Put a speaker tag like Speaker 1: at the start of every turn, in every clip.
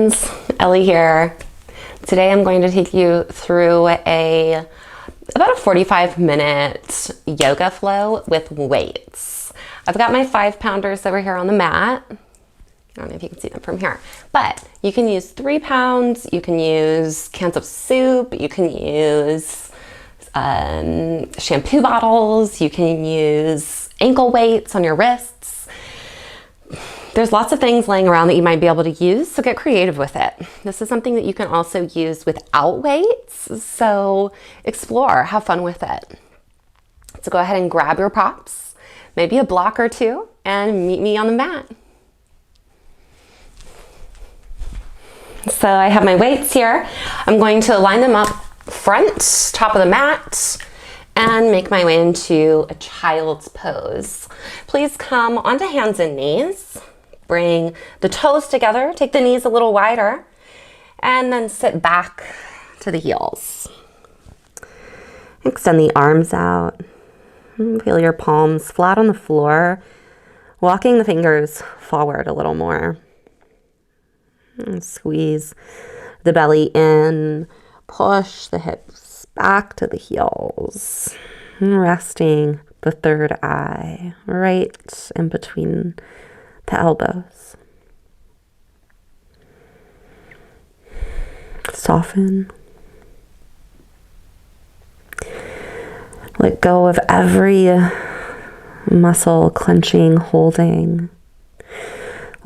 Speaker 1: Ellie here. Today I'm going to take you through about a 45-minute yoga flow with weights. I've got my 5-pounders over here on the mat. I don't know if you can see them from here, but you can use 3 pounds, you can use cans of soup, you can use shampoo bottles, you can use ankle weights on your wrists. There's lots of things laying around that you might be able to use, so get creative with it. This is something that you can also use without weights, so explore, have fun with it. So go ahead and grab your props, maybe a block or two, and meet me on the mat. So I have my weights here. I'm going to line them up front, top of the mat, and make my way into a child's pose. Please come onto hands and knees. Bring the toes together, take the knees a little wider, and then sit back to the heels. Extend the arms out. Feel your palms flat on the floor, walking the fingers forward a little more. And squeeze the belly in, push the hips back to the heels, resting the third eye right in between the elbows. Soften. Let go of every muscle clenching, holding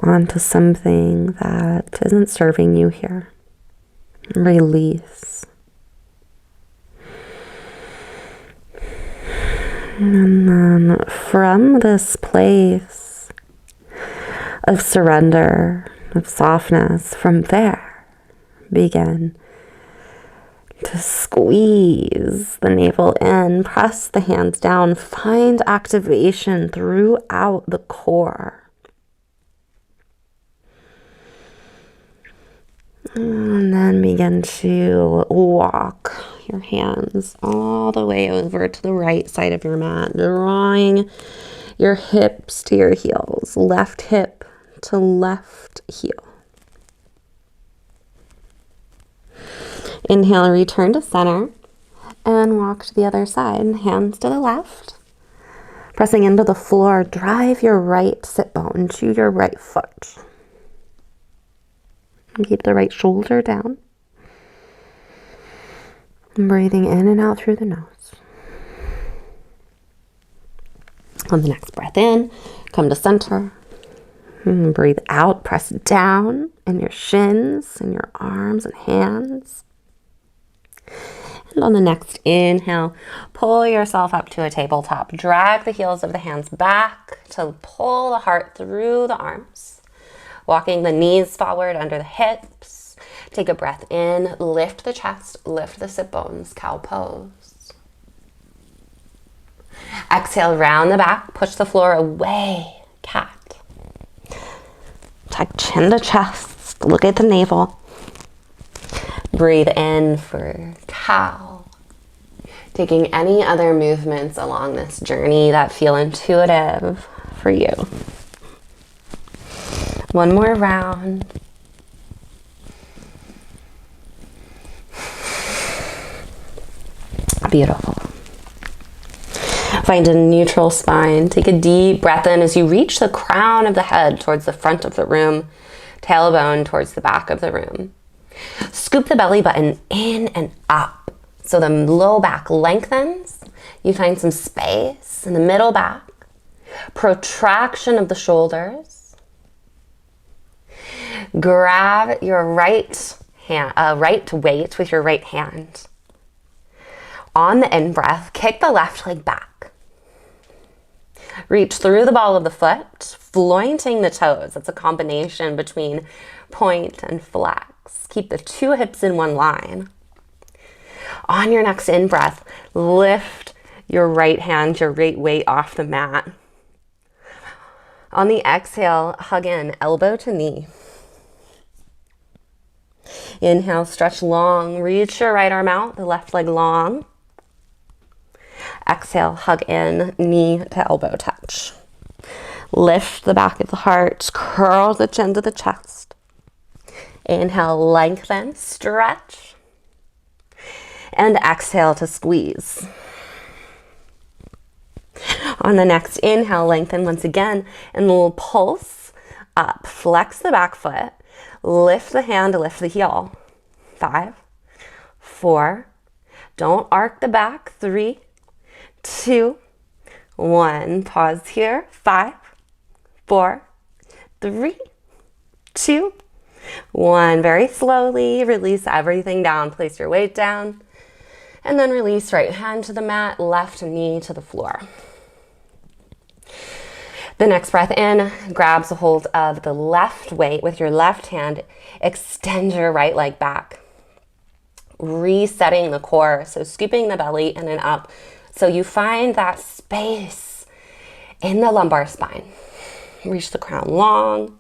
Speaker 1: onto something that isn't serving you here. Release. And then from this place of surrender, of softness, from there, begin to squeeze the navel in, press the hands down, find activation throughout the core. And then begin to walk your hands all the way over to the right side of your mat, drawing your hips to your heels, left hip to left heel. Inhale, return to center and walk to the other side. Hands to the left. Pressing into the floor, drive your right sit bone to your right foot. And keep the right shoulder down. And breathing in and out through the nose. On the next breath in, come to center. And breathe out, press down in your shins and your arms and hands. And on the next inhale, pull yourself up to a tabletop. Drag the heels of the hands back to pull the heart through the arms. Walking the knees forward under the hips. Take a breath in, lift the chest, lift the sit bones, cow pose. Exhale, round the back, push the floor away, cat. Tuck chin to chest, look at the navel. Breathe in for cow. Taking any other movements along this journey that feel intuitive for you. One more round. Beautiful. Find a neutral spine. Take a deep breath in as you reach the crown of the head towards the front of the room, tailbone towards the back of the room. Scoop the belly button in and up so the low back lengthens. You find some space in the middle back. Protraction of the shoulders. Grab your right weight with your right hand. On the in-breath, kick the left leg back. Reach through the ball of the foot, flointing the toes. It's a combination between point and flex. Keep the 2 hips in one line. On your next in-breath, lift your right hand, your right weight off the mat. On the exhale, hug in, elbow to knee. Inhale, stretch long, reach your right arm out, the left leg long. Exhale, hug in, knee to elbow touch. Lift the back of the heart, curl the chin to the chest. Inhale, lengthen, stretch. And exhale to squeeze. On the next inhale, lengthen once again, and we'll pulse up. Flex the back foot, lift the hand, lift the heel. 5, 4, don't arc the back. 3, 2, 1. Pause here. 5, 4, 3, 2, 1. Very slowly release everything down. Place your weight down. And then release right hand to the mat, left knee to the floor. The next breath in, grabs a hold of the left weight with your left hand. Extend your right leg back. Resetting the core, so scooping the belly in and up. So you find that space in the lumbar spine. Reach the crown long.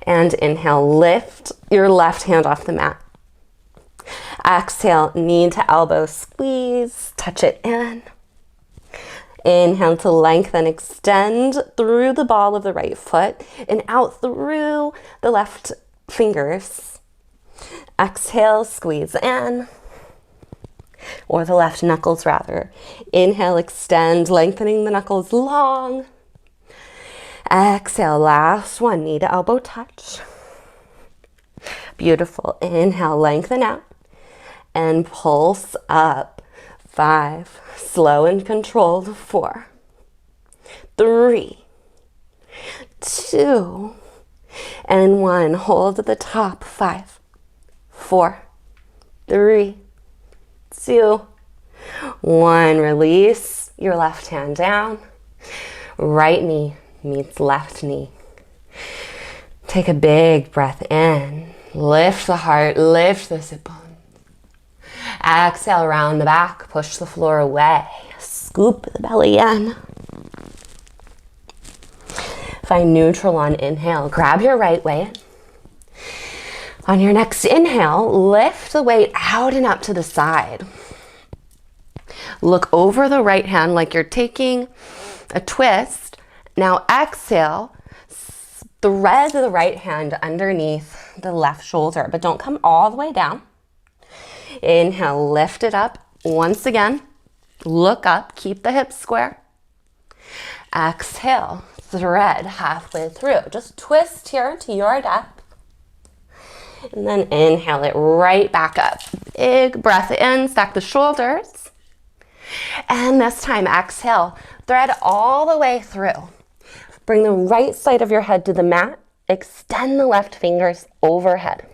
Speaker 1: And inhale, lift your left hand off the mat. Exhale, knee to elbow, squeeze, touch it in. Inhale to lengthen, extend through the ball of the right foot and out through the left fingers. Exhale, squeeze in, or the left knuckles rather. Inhale, extend, lengthening the knuckles long. Exhale, last one, knee to elbow touch. Beautiful. Inhale, lengthen out. And pulse up. 5, slow and controlled. 4, 3, 2, and 1. Hold at the top. 5, 4, 3, 2, 1. Release your left hand down. Right knee meets left knee. Take a big breath in. Lift the heart, lift the sit bones. Exhale, round the back, push the floor away. Scoop the belly in. Find neutral on inhale. Grab your right weight. On your next inhale, lift the weight out and up to the side. Look over the right hand like you're taking a twist. Now exhale, thread the right hand underneath the left shoulder, but don't come all the way down. Inhale, lift it up. Once again, look up, keep the hips square. Exhale, thread halfway through. Just twist here to your depth. And then inhale it right back up. Big breath in, stack the shoulders. And this time, exhale, thread all the way through. Bring the right side of your head to the mat. Extend the left fingers overhead.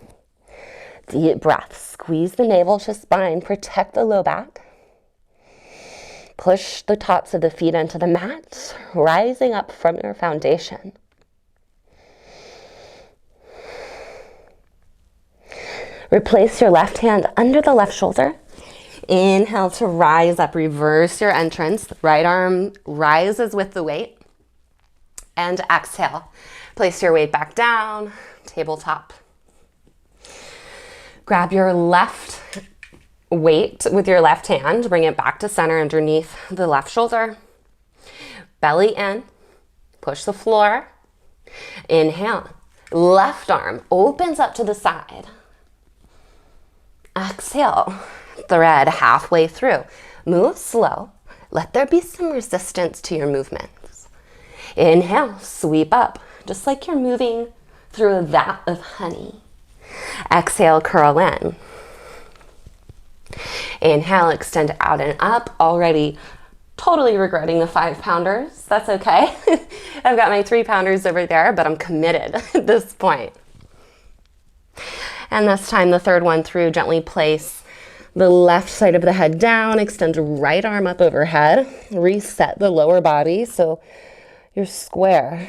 Speaker 1: Deep breath. Squeeze the navel to spine. Protect the low back. Push the tops of the feet into the mat, rising up from your foundation. Replace your left hand under the left shoulder. Inhale to rise up. Reverse your entrance. Right arm rises with the weight. And exhale. Place your weight back down. Tabletop. Grab your left weight with your left hand. Bring it back to center underneath the left shoulder. Belly in. Push the floor. Inhale. Left arm opens up to the side. Exhale. Thread halfway through. Move slow. Let there be some resistance to your movements. Inhale. Sweep up. Just like you're moving through a vat of honey. Exhale, curl in. Inhale, extend out and up. Already totally regretting the 5-pounders. That's okay. I've got my 3-pounders over there, but I'm committed at this point. And this time, the third one through, gently place the left side of the head down. Extend the right arm up overhead. Reset the lower body so you're square.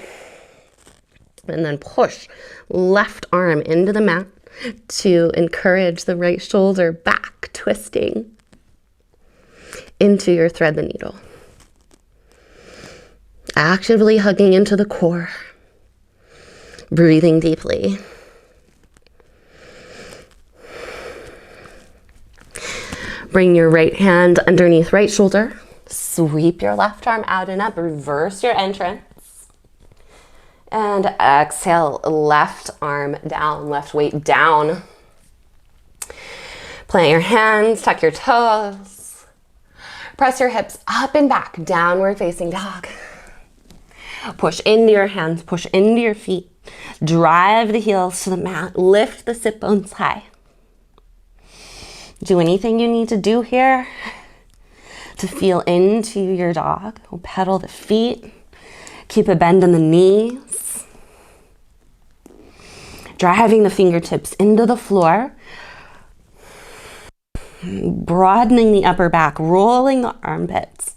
Speaker 1: And then push left arm into the mat to encourage the right shoulder back, twisting into your thread the needle. Actively hugging into the core. Breathing deeply. Bring your right hand underneath right shoulder. Sweep your left arm out and up. Reverse your entrance. And exhale, left arm down, left weight down. Plant your hands, tuck your toes. Press your hips up and back, downward facing dog. Push into your hands, push into your feet. Drive the heels to the mat, lift the sit bones high. Do anything you need to do here to feel into your dog. We'll pedal the feet, keep a bend in the knees. Driving the fingertips into the floor. Broadening the upper back, rolling the armpits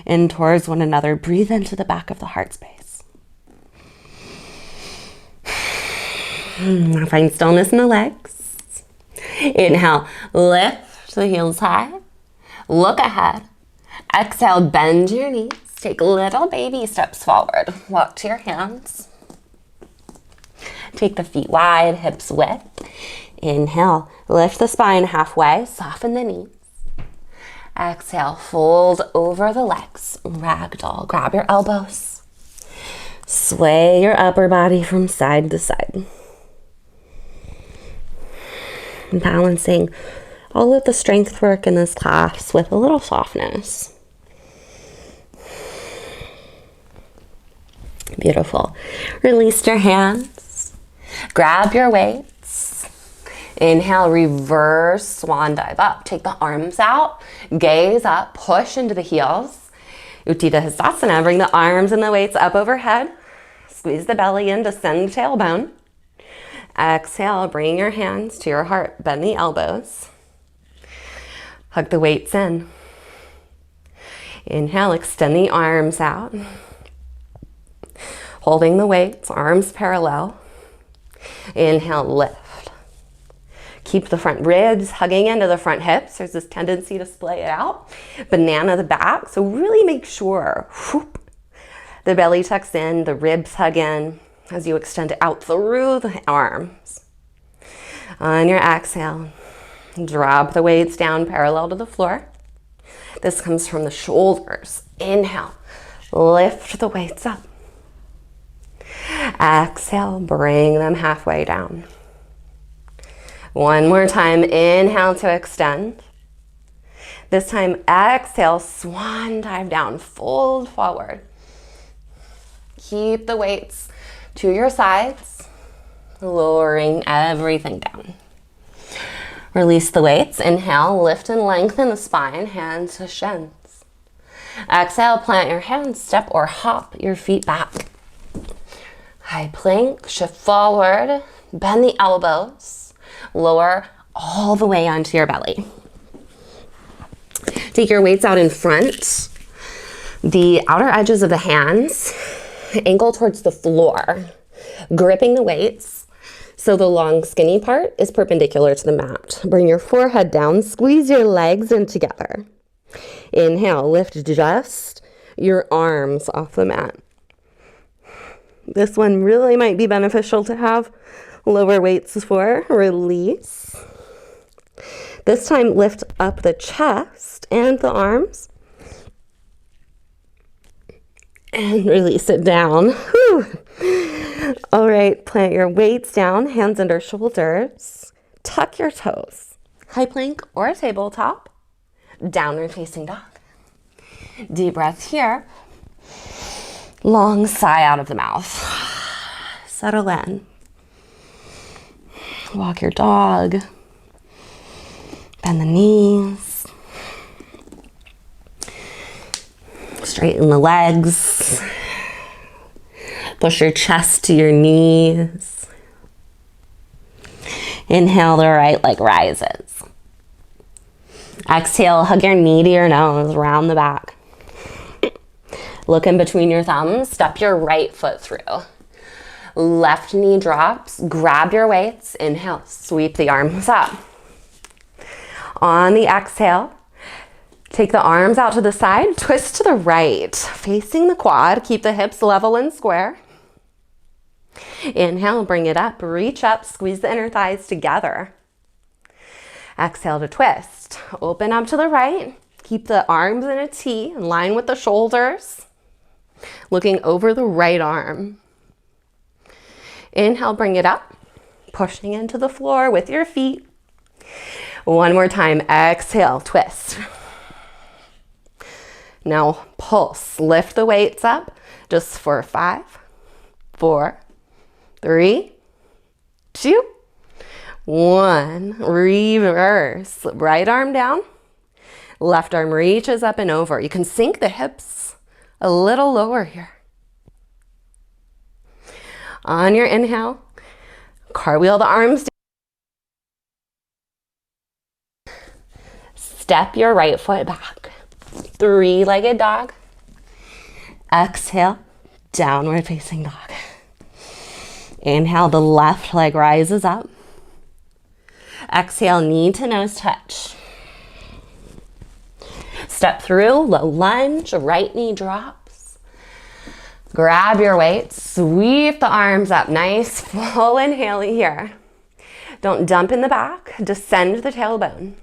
Speaker 1: in towards one another. Breathe into the back of the heart space. Now find stillness in the legs. Inhale, lift the heels high. Look ahead. Exhale, bend your knees. Take little baby steps forward. Walk to your hands. Take the feet wide, hips width. Inhale, lift the spine halfway, soften the knees. Exhale, fold over the legs, ragdoll. Grab your elbows. Sway your upper body from side to side. Balancing all of the strength work in this class with a little softness. Beautiful. Release your hands. Grab your weights. Inhale, reverse swan dive up. Take the arms out, gaze up, push into the heels. Utthita Hastasana, bring the arms and the weights up overhead. Squeeze the belly in, descend the tailbone. Exhale, bring your hands to your heart, bend the elbows. Hug the weights in. Inhale, extend the arms out. Holding the weights, arms parallel. Inhale, lift. Keep the front ribs hugging into the front hips. There's this tendency to splay it out. Banana the back. So really make sure the belly tucks in, the ribs hug in as you extend it out through the arms. On your exhale, drop the weights down parallel to the floor. This comes from the shoulders. Inhale, lift the weights up. Exhale, bring them halfway down. One more time, inhale to extend. This time, exhale, swan dive down, fold forward. Keep the weights to your sides, lowering everything down. Release the weights, inhale, lift and lengthen the spine, hands to shins. Exhale, plant your hands, step or hop your feet back. High plank, shift forward, bend the elbows. Lower all the way onto your belly. Take your weights out in front. The outer edges of the hands, ankle towards the floor, gripping the weights so the long skinny part is perpendicular to the mat. Bring your forehead down, squeeze your legs in together. Inhale, lift just your arms off the mat. This one really might be beneficial to have lower weights for. Release. This time, lift up the chest and the arms. And release it down. Whew. All right, plant your weights down, hands under shoulders. Tuck your toes. High plank or tabletop. Downward facing dog. Deep breath here. Long sigh out of the mouth. Settle in. Walk your dog. Bend the knees. Straighten the legs. Push your chest to your knees. Inhale, the right leg rises. Exhale, hug your knee to your nose, round the back. Look in between your thumbs, step your right foot through. Left knee drops, grab your weights, inhale, sweep the arms up. On the exhale, take the arms out to the side, twist to the right, facing the quad, keep the hips level and square. Inhale, bring it up, reach up, squeeze the inner thighs together. Exhale to twist, open up to the right, keep the arms in a T, in line with the shoulders, looking over the right arm. Inhale, bring it up, pushing into the floor with your feet. One more time, exhale, twist. Now pulse, lift the weights up just for 5, 4, 3, 2, 1. Reverse, right arm down, left arm reaches up and over. You can sink the hips a little lower here. On your inhale, cartwheel the arms down. Step your right foot back. 3-legged dog. Exhale, downward facing dog. Inhale, the left leg rises up. Exhale, knee to nose touch. Step through, low lunge, right knee drops. Grab your weights, sweep the arms up, nice full inhale here. Don't dump in the back, descend the tailbone.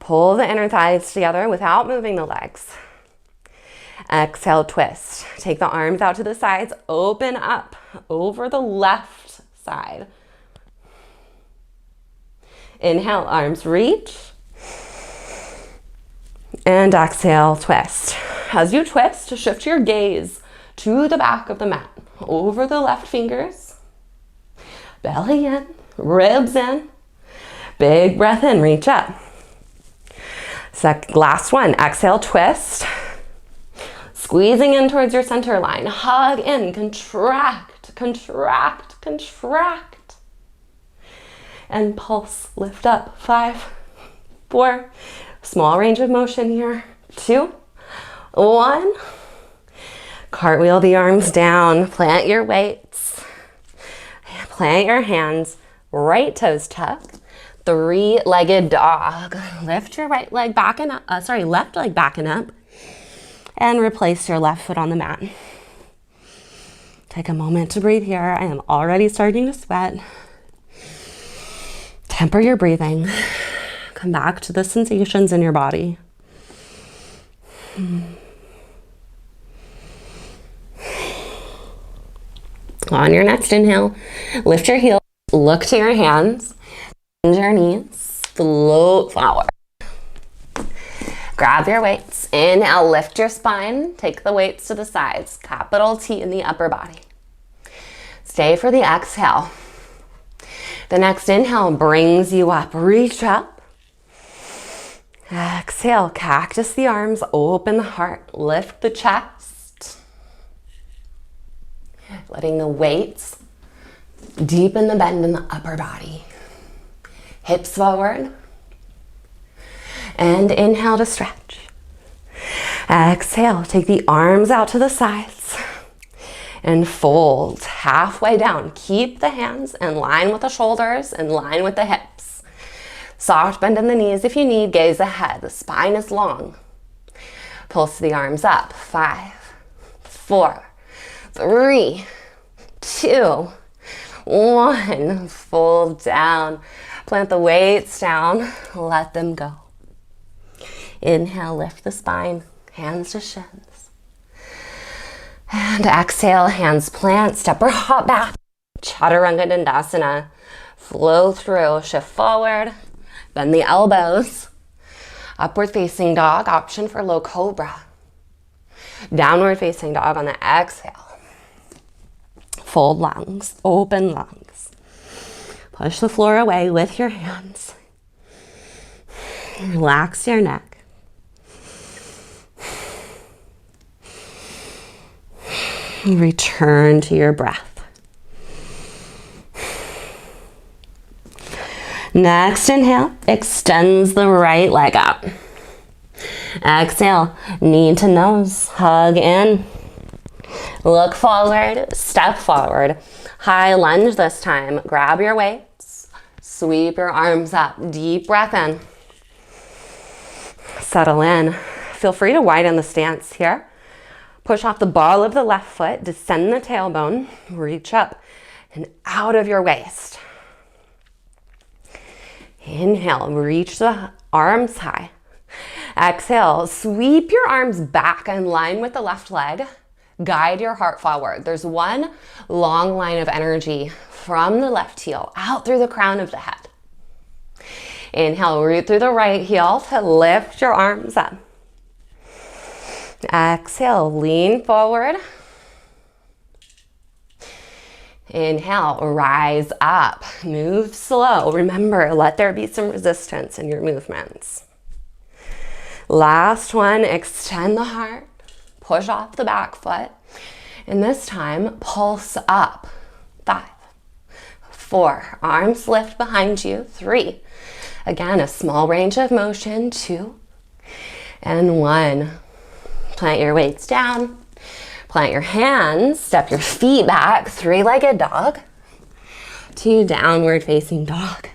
Speaker 1: Pull the inner thighs together without moving the legs. Exhale, twist. Take the arms out to the sides, open up over the left side. Inhale, arms reach. And exhale, twist. As you twist, shift your gaze to the back of the mat, over the left fingers. Belly in, ribs in. Big breath in, reach up. Last one, exhale, twist. Squeezing in towards your center line. Hug in, contract, contract, contract. And pulse, lift up. 5, 4, small range of motion here. 2, 1. Cartwheel the arms down, plant your weights. Plant your hands, right toes tucked. 3-legged dog. Lift your right leg back and up, left leg back and up. And replace your left foot on the mat. Take a moment to breathe here. I am already starting to sweat. Temper your breathing. Come back to the sensations in your body. On your next inhale, lift your heels, look to your hands, bend your knees, float forward. Grab your weights. Inhale, lift your spine. Take the weights to the sides. Capital T in the upper body. Stay for the exhale. The next inhale brings you up. Reach up. Exhale, cactus the arms. Open the heart. Lift the chest. Letting the weights deepen the bend in the upper body. Hips forward. And inhale to stretch. Exhale, take the arms out to the sides and fold halfway down. Keep the hands in line with the shoulders, in line with the hips. Soft bend in the knees if you need, gaze ahead. The spine is long. Pulse the arms up. 5, 4, 3, 2, 1. Fold down. Plant the weights down. Let them go. Inhale, lift the spine, hands to shins. And exhale, hands plant, step or hop back. Chaturanga Dandasana. Flow through, shift forward, bend the elbows. Upward facing dog, option for low cobra. Downward facing dog on the exhale. Fold lungs, open lungs. Push the floor away with your hands. Relax your neck. Return to your breath. Next inhale, extends the right leg up. Exhale, knee to nose, hug in. Look forward, step forward. High lunge this time. Grab your weights, sweep your arms up. Deep breath in. Settle in. Feel free to widen the stance here. Push off the ball of the left foot, descend the tailbone, reach up and out of your waist. Inhale, reach the arms high. Exhale, sweep your arms back in line with the left leg. Guide your heart forward. There's one long line of energy from the left heel out through the crown of the head. Inhale, root through the right heel to lift your arms up. Exhale, lean forward. Inhale, rise up, move slow. Remember, let there be some resistance in your movements. Last one, extend the heart, push off the back foot. And this time, pulse up. 5, 4, arms lift behind you. 3, again, a small range of motion. 2, and 1. Plant your weights down. Plant your hands, step your feet back, 3-legged dog to downward facing dog.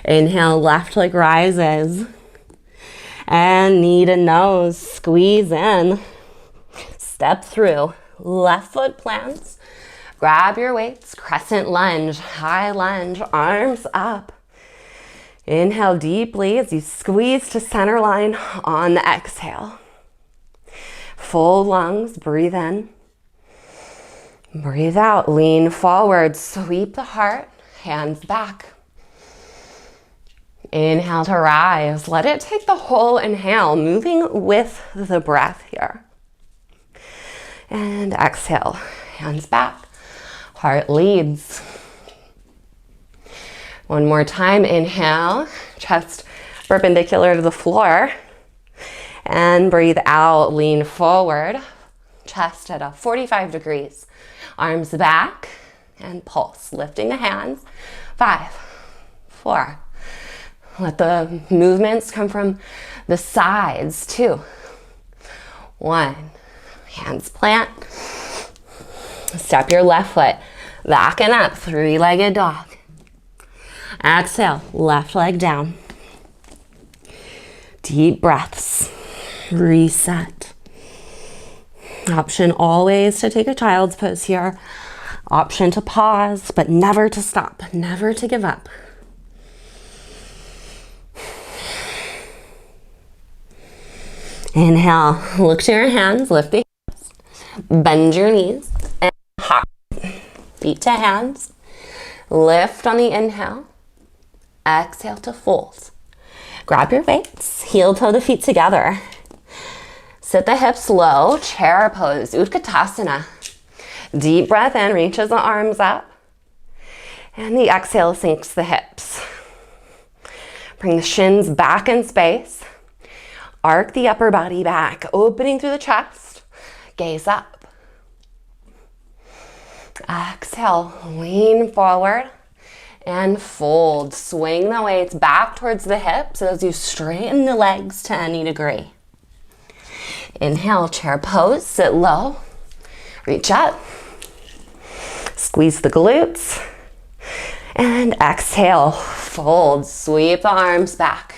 Speaker 1: Inhale, left leg rises. And knee to nose, squeeze in. Step through, left foot plants. Grab your weights, crescent lunge, high lunge, arms up. Inhale deeply as you squeeze to center line on the exhale. Full lungs, breathe in. Breathe out, lean forward, sweep the heart, hands back. Inhale to rise. Let it take the whole inhale, moving with the breath here. And exhale, hands back, heart leads. One more time, inhale, chest perpendicular to the floor. And breathe out, lean forward, chest at a 45 degrees. Arms back and pulse, lifting the hands. 5, 4. Let the movements come from the sides. 2, 1. Hands plant. Step your left foot back and up, 3-legged dog. Exhale, left leg down. Deep breaths. Reset. Option always to take a child's pose here. Option to pause, but never to stop, never to give up. Inhale, look to your hands, lift the hips, bend your knees, and hop. Feet to hands, lift on the inhale, exhale to fold. Grab your weights, heel toe the feet together. Sit the hips low, chair pose, Utkatasana. Deep breath in, reaches the arms up. And the exhale sinks the hips. Bring the shins back in space. Arc the upper body back, opening through the chest. Gaze up. Exhale, lean forward and fold. Swing the weights back towards the hips as you straighten the legs to any degree. Inhale, chair pose, sit low, reach up, squeeze the glutes, and exhale, fold, sweep the arms back.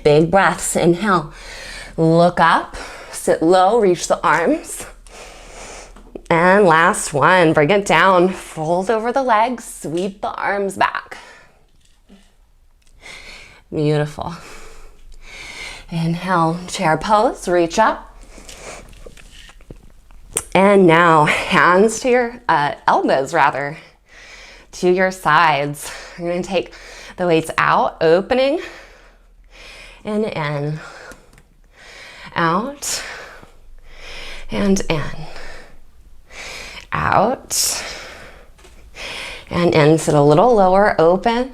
Speaker 1: Big breaths, inhale, look up, sit low, reach the arms. And last one, bring it down, fold over the legs, sweep the arms back. Beautiful. Inhale, chair pose, reach up. And now hands to your elbows to your sides. You're gonna take the weights out, opening and in, out and in, out and in. Sit a little lower, open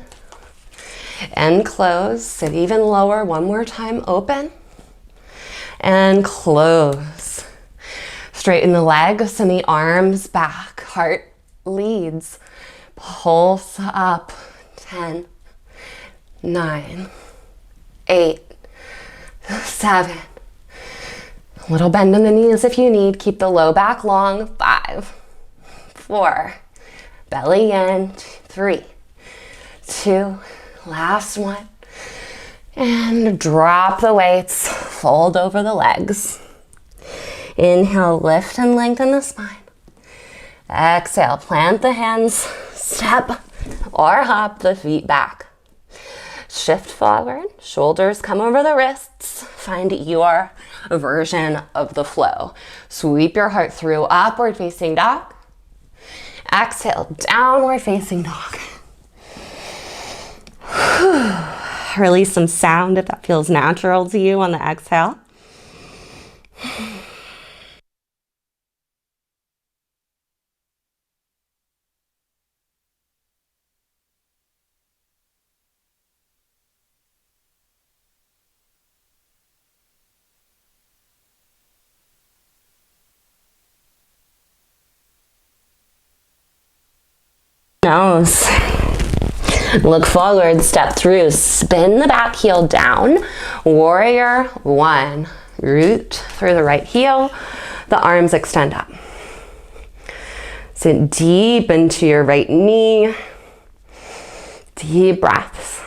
Speaker 1: and close. Sit even lower, one more time, open and close. Straighten the legs and the arms back. Heart leads. Pulse up. 10, 9, 8, 7. A little bend in the knees if you need. Keep the low back long. 5, 4. Belly in. 3, 2. Last one. And drop the weights. Fold over the legs. Inhale, lift and lengthen the spine. Exhale, plant the hands, step or hop the feet back. Shift forward, shoulders come over the wrists. Find your version of the flow. Sweep your heart through, upward facing dog. Exhale, downward facing dog. Release some sound if that feels natural to you on the exhale. Nose. Look forward, step through, spin the back heel down. Warrior one. Root through the right heel, the arms extend up. Sink deep into your right knee. Deep breaths.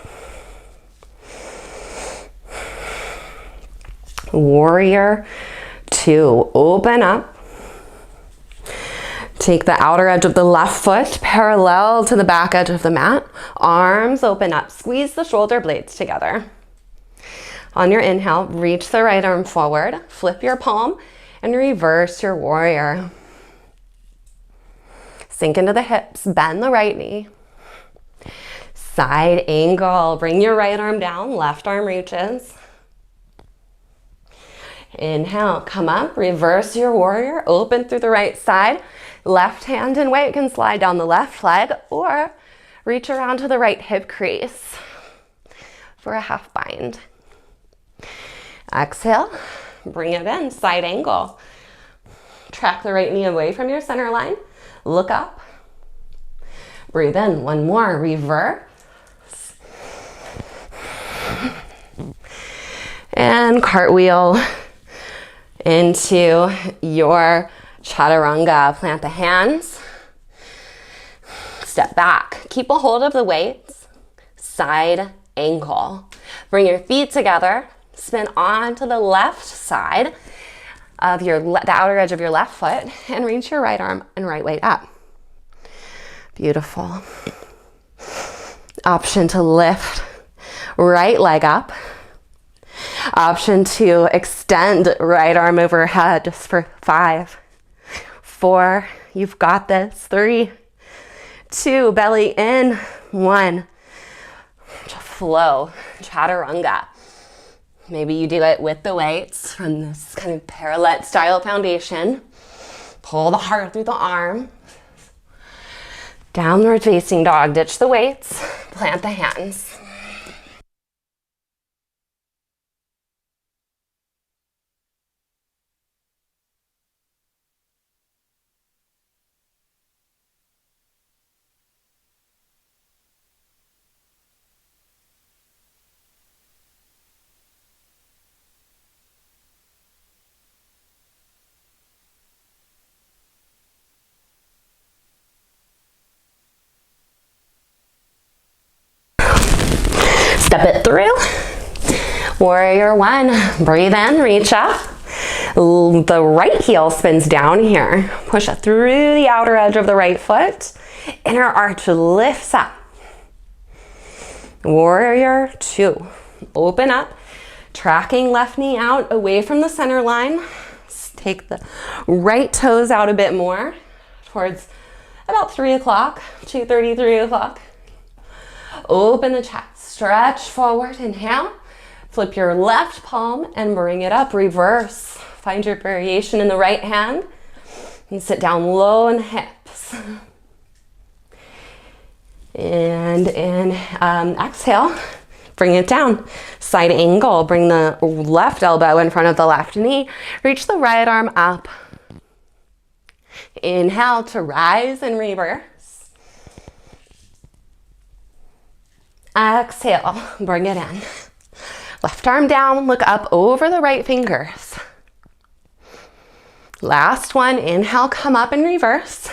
Speaker 1: Warrior two. Open up. Take the outer edge of the left foot parallel to the back edge of the mat. Arms open up. Squeeze the shoulder blades together. On your inhale, reach the right arm forward. Flip your palm and reverse your warrior. Sink into the hips. Bend the right knee. Side angle. Bring your right arm down. Left arm reaches. Inhale, come up. Reverse your warrior. Open through the right side. Left hand and weight can slide down the left leg or reach around to the right hip crease for a half bind. Exhale, bring it in, side angle. Track the right knee away from your center line. Look up. Breathe in, one more, reverse. And cartwheel into your chaturanga. Plant the hands. Step back. Keep a hold of the weights. Side ankle. Bring your feet together. Spin onto the left side of the outer edge of your left foot and reach your right arm and right weight up. Beautiful. Option to lift right leg up. Option to extend right arm overhead just for 5, 4, you've got this. 3, 2, belly in. 1, flow, chaturanga. Maybe you do it with the weights from this kind of parallel style foundation. Pull the heart through the arm. Downward facing dog, ditch the weights, plant the hands. Step it through. Warrior one. Breathe in, reach up. The right heel spins down here. Push it through the outer edge of the right foot. Inner arch lifts up. Warrior two. Open up. Tracking left knee out away from the center line. Take the right toes out a bit more towards about 3 o'clock, 2:30, 3 o'clock. Open the chest. Stretch forward, inhale. Flip your left palm and bring it up, reverse. Find your variation in the right hand and sit down low in the hips. And exhale, bring it down. Side angle, bring the left elbow in front of the left knee. Reach the right arm up. Inhale to rise and reverse. Exhale, bring it in. Left arm down, look up over the right fingers. Last one, inhale, come up and reverse.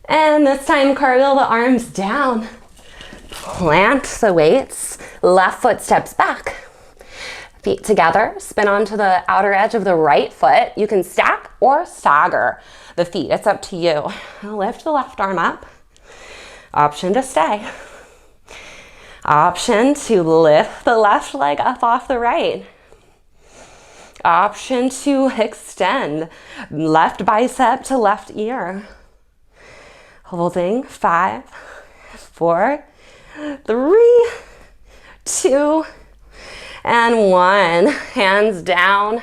Speaker 1: And this time, cartwheel the arms down. Plant the weights, left foot steps back. Feet together, spin onto the outer edge of the right foot. You can stack or stagger the feet, it's up to you. Lift the left arm up. Option to stay. Option to lift the left leg up off the right. Option to extend left bicep to left ear. Holding 5, 4, 3, 2, and 1. Hands down.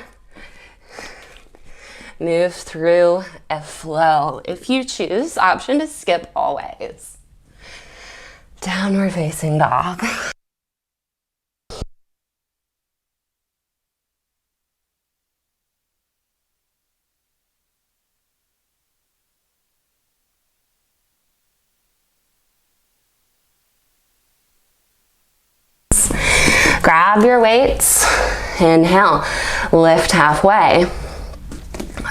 Speaker 1: Move through a flow. If you choose, option to skip always. Downward facing dog. Grab your weights. Inhale, lift halfway.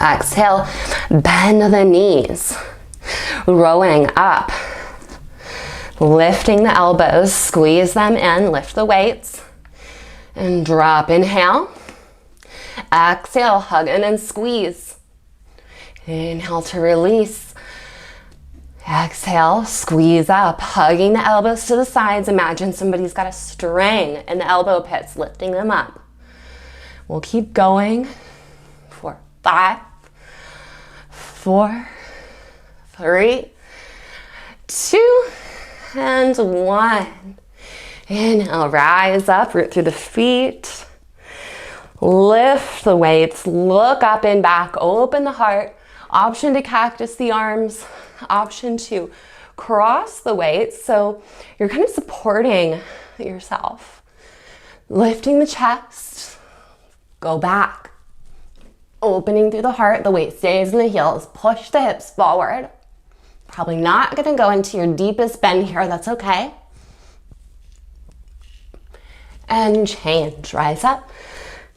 Speaker 1: Exhale, bend the knees. Rowing up. Lifting the elbows, squeeze them in, lift the weights. And drop, inhale. Exhale, hug in and squeeze. Inhale to release. Exhale, squeeze up, hugging the elbows to the sides. Imagine somebody's got a string in the elbow pits, lifting them up. We'll keep going for 5, 4, 3, 2, and 1. Inhale, rise up, root through the feet. Lift the weights, look up and back, open the heart. Option to cactus the arms. Option to cross the weights, so you're kind of supporting yourself. Lifting the chest, go back. Opening through the heart, the weight stays in the heels. Push the hips forward. Probably not gonna go into your deepest bend here, that's okay. And change, rise up.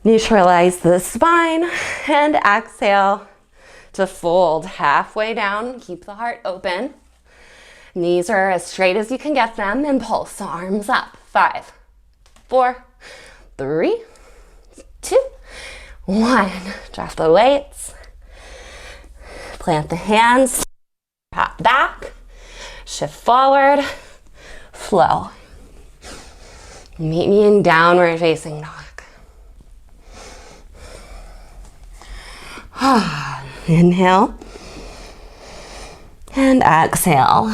Speaker 1: Neutralize the spine and exhale to fold halfway down. Keep the heart open. Knees are as straight as you can get them and pulse the arms up. 5, 4, 3, 2, 1. Drop the weights. Plant the hands. Pop back. Shift forward. Flow. Meet me in downward facing dog. Inhale and exhale.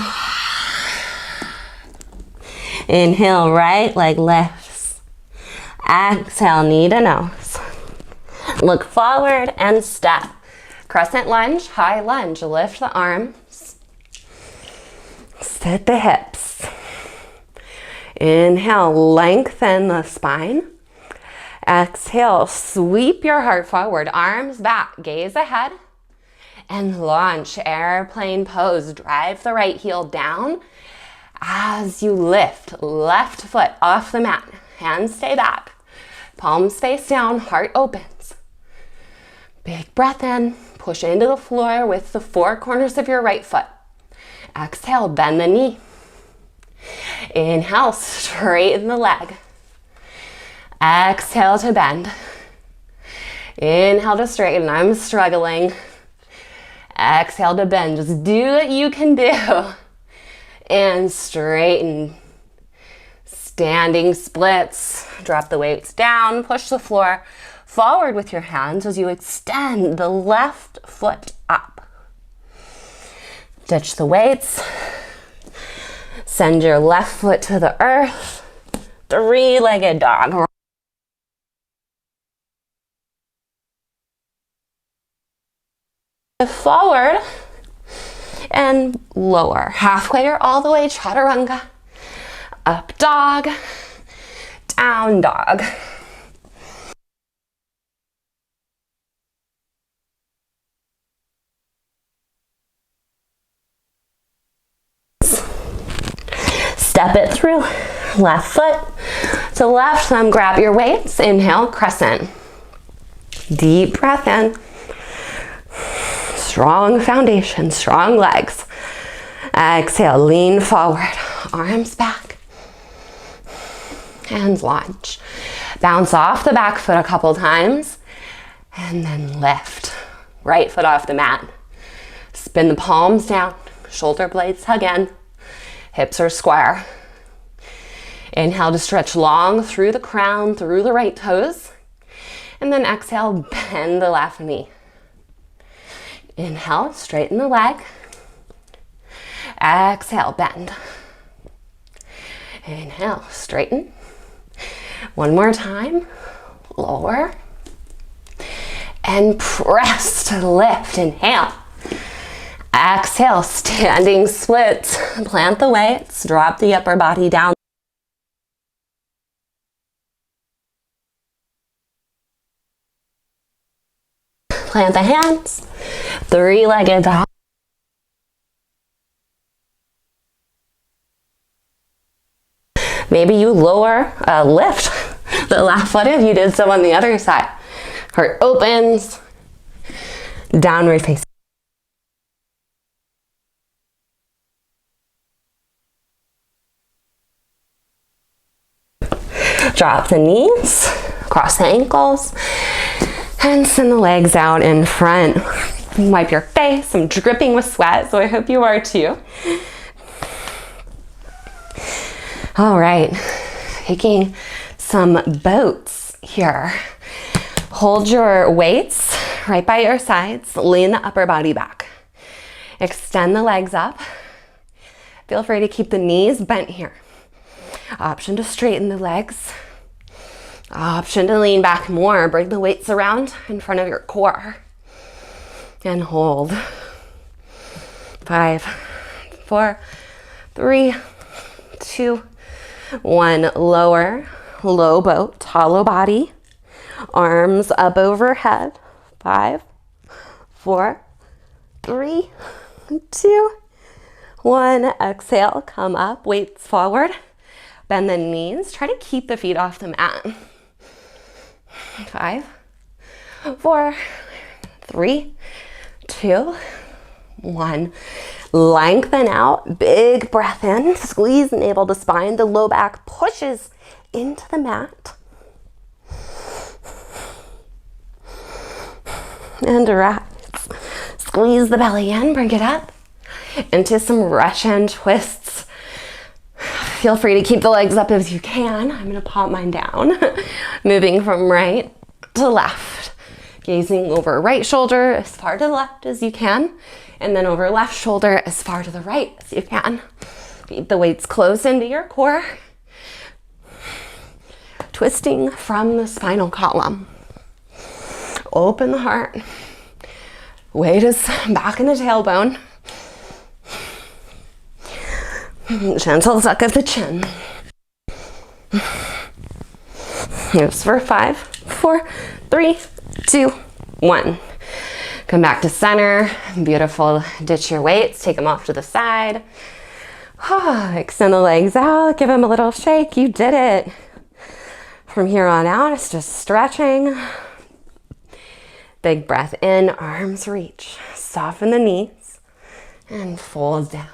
Speaker 1: Inhale, right leg lifts. Exhale, knee to nose. Look forward and step. Crescent lunge, high lunge. Lift the arms. Sit the hips. Inhale, lengthen the spine. Exhale, sweep your heart forward, arms back, gaze ahead, and launch, airplane pose. Drive the right heel down as you lift, left foot off the mat. Hands stay back, palms face down, heart opens. Big breath in, push into the floor with the 4 corners of your right foot. Exhale, bend the knee. Inhale, straighten the leg. Exhale to bend. Inhale to straighten. I'm struggling. Exhale to bend. Just do what you can do. And straighten. Standing splits. Drop the weights down. Push the floor forward with your hands as you extend the left foot up. Ditch the weights. Send your left foot to the earth. 3-legged dog. Forward and lower. Halfway or all the way, chaturanga. Up dog, down dog. Step it through. Left foot to left thumb, grab your weights. Inhale, crescent. Deep breath in. Strong foundation, strong legs. Exhale, lean forward, arms back. And launch. Bounce off the back foot a couple times. And then lift. Right foot off the mat. Spin the palms down. Shoulder blades hug in. Hips are square. Inhale to stretch long through the crown, through the right toes. And then exhale, bend the left knee. Inhale, straighten the leg. Exhale, bend. Inhale, straighten. One more time, lower. And press to lift, inhale. Exhale, standing splits. Plant the weights, drop the upper body down. Plant the hands, three-legged dog. Maybe you lift the left foot if you did so on the other side. Heart opens, downward facing. Drop the knees, cross the ankles, and send the legs out in front. Wipe your face. I'm dripping with sweat, so I hope you are too. All right, taking some boats here. Hold your weights right by your sides. Lean the upper body back. Extend the legs up. Feel free to keep the knees bent here. Option to straighten the legs. Option to lean back more. Bring the weights around in front of your core. And hold. 5, 4, 3, 2, 1. Lower, low boat, hollow body. Arms up overhead. 5, 4, 3, 2, 1. Exhale, come up, weights forward. Bend the knees. Try to keep the feet off the mat. 5, 4, 3, 2, 1. Lengthen out. Big breath in. Squeeze navel to spine. The low back pushes into the mat. And relax. Squeeze the belly in. Bring it up into some Russian twists. Feel free to keep the legs up as you can. I'm gonna pop mine down. Moving from right to left. Gazing over right shoulder as far to the left as you can. And then over left shoulder as far to the right as you can. Keep the weights close into your core. Twisting from the spinal column. Open the heart. Weight is back in the tailbone. Gentle suck of the chin. Here's for 5, 4, 3, 2, 1. Come back to center. Beautiful. Ditch your weights. Take them off to the side. Extend the legs out. Give them a little shake. You did it. From here on out, it's just stretching. Big breath in. Arms reach. Soften the knees. And fold down.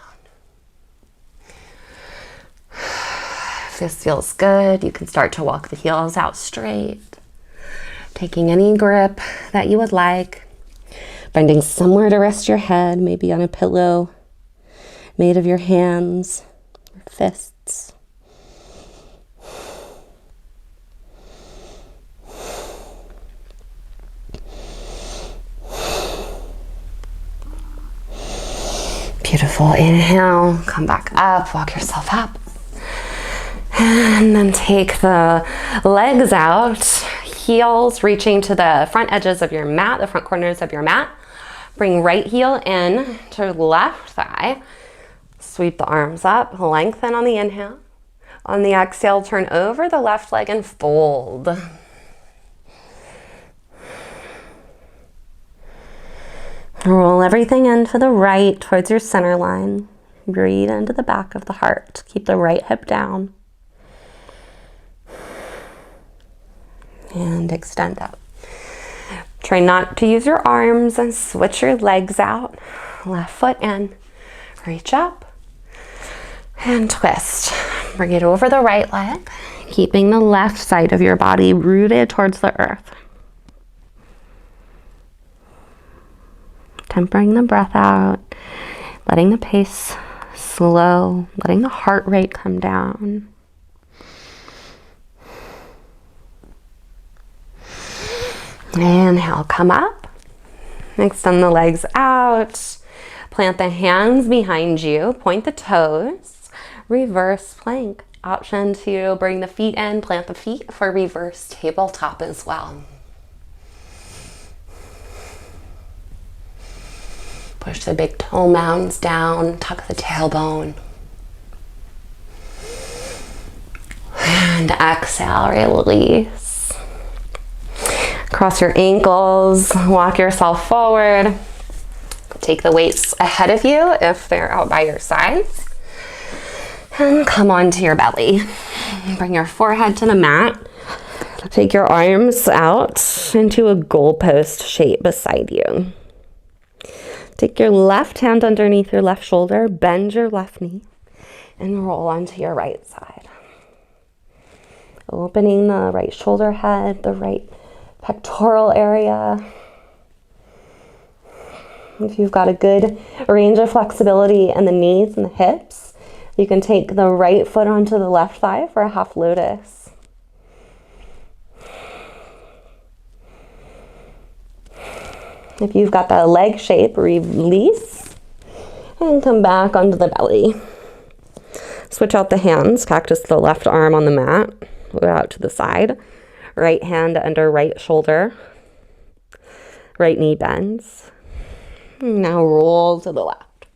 Speaker 1: If this feels good, you can start to walk the heels out straight. Taking any grip that you would like. Finding somewhere to rest your head, maybe on a pillow made of your hands or fists. Beautiful. Inhale, come back up, walk yourself up. And then take the legs out, heels reaching to the front edges of your mat, the front corners of your mat. Bring right heel in to left thigh. Sweep the arms up, lengthen on the inhale. On the exhale, turn over the left leg and fold. Roll everything into the right towards your center line. Breathe into the back of the heart. Keep the right hip down. And extend out. Try not to use your arms and switch your legs out. Left foot in. Reach up. And twist. Bring it over the right leg. Keeping the left side of your body rooted towards the earth. Tempering the breath out. Letting the pace slow. Letting the heart rate come down. Inhale, come up. Extend the legs out. Plant the hands behind you. Point the toes. Reverse plank. Option to bring the feet in. Plant the feet for reverse tabletop as well. Push the big toe mounds down. Tuck the tailbone. And exhale, release. Cross your ankles, walk yourself forward. Take the weights ahead of you if they're out by your sides. And come onto your belly. Bring your forehead to the mat. Take your arms out into a goalpost shape beside you. Take your left hand underneath your left shoulder, bend your left knee, and roll onto your right side. Opening the right shoulder head, the right pectoral area. If you've got a good range of flexibility in the knees and the hips, you can take the right foot onto the left thigh for a half lotus. If you've got the leg shape, release and come back onto the belly. Switch out the hands, cactus the left arm on the mat, go out to the side. Right hand under right shoulder. Right knee bends. Now roll to the left.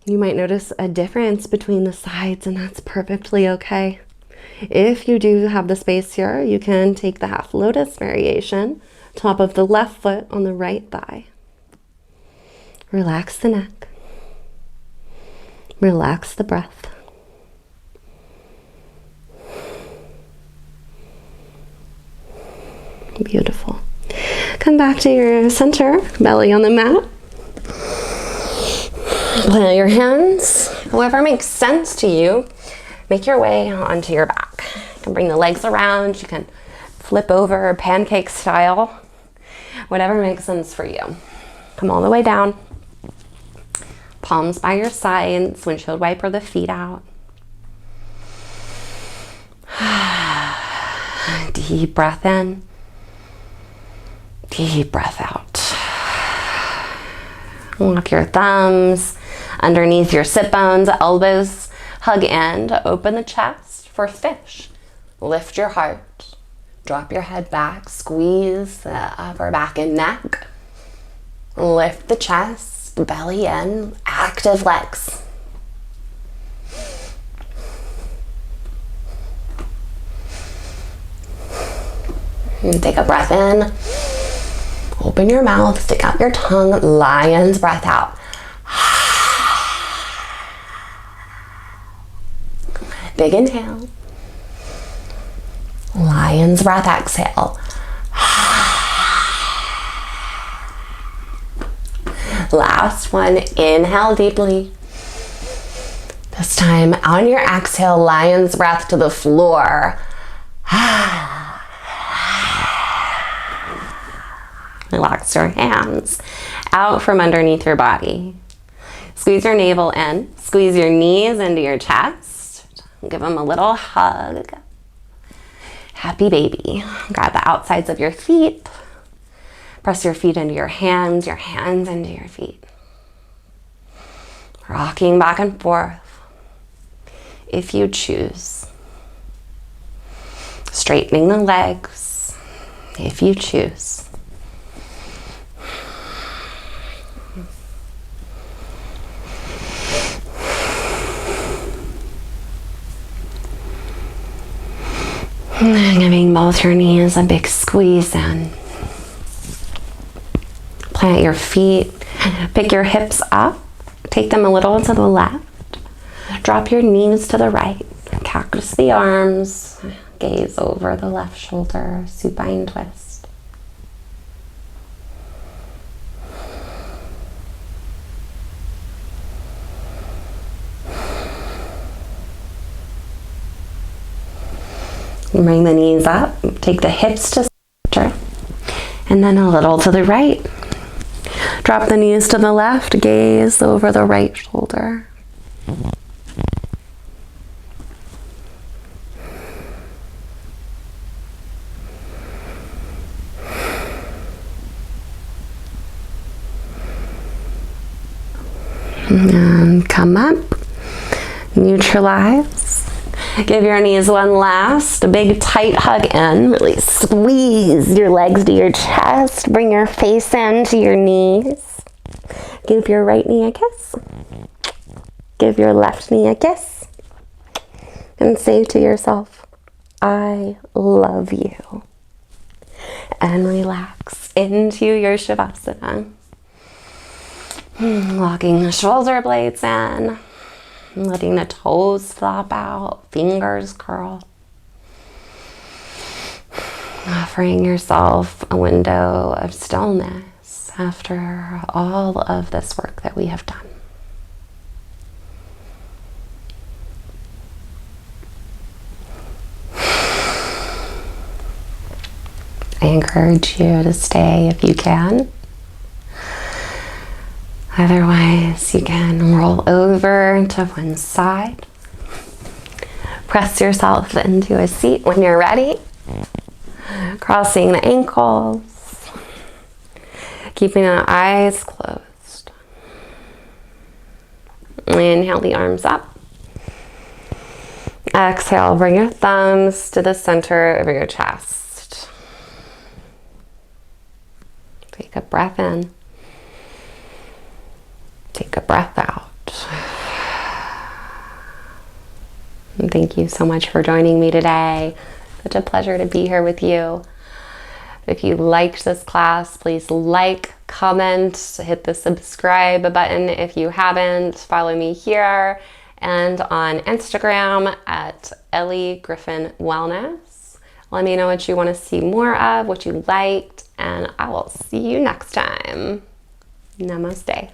Speaker 1: You might notice a difference between the sides, and that's perfectly okay. If you do have the space here, you can take the half lotus variation, top of the left foot on the right thigh. Relax the neck. Relax the breath. Beautiful. Come back to your center, belly on the mat. Plant your hands. However makes sense to you, make your way onto your back. You can bring the legs around. You can flip over pancake style. Whatever makes sense for you. Come all the way down. Palms by your sides. Windshield wiper the feet out. Deep breath in. Deep breath out. Walk your thumbs underneath your sit bones, elbows hug in to open the chest for fish. Lift your heart. Drop your head back. Squeeze the upper back and neck. Lift the chest, belly in, active legs. And take a breath in. Open your mouth, stick out your tongue, lion's breath out. Big inhale. Lion's breath exhale. Last one, inhale deeply. This time on your exhale, lion's breath to the floor. Relax your hands out from underneath your body. Squeeze your navel in. Squeeze your knees into your chest. Give them a little hug. Happy baby. Grab the outsides of your feet. Press your feet into your hands into your feet. Rocking back and forth if you choose. Straightening the legs if you choose. Giving both your knees a big squeeze in. Plant your feet. Pick your hips up. Take them a little to the left. Drop your knees to the right. Cactus the arms. Gaze over the left shoulder. Supine twist. Bring the knees up, take the hips to center, and then a little to the right. Drop the knees to the left, gaze over the right shoulder. And come up, neutralize. Give your knees one last big tight hug in. Really squeeze your legs to your chest. Bring your face into your knees. Give your right knee a kiss. Give your left knee a kiss. And say to yourself, I love you. And relax into your Shavasana. Locking the shoulder blades in. Letting the toes flop out, fingers curl. Offering yourself a window of stillness after all of this work that we have done. I encourage you to stay if you can. Otherwise, you can roll over to one side. Press yourself into a seat when you're ready. Crossing the ankles. Keeping the eyes closed. Inhale the arms up. Exhale, bring your thumbs to the center of your chest. Take a breath in. Take a breath out. And thank you so much for joining me today. Such a pleasure to be here with you. If you liked this class, please like, comment, hit the subscribe button if you haven't. Follow me here and on Instagram at Ellie Griffin Wellness. Let me know what you want to see more of, what you liked, and I will see you next time. Namaste.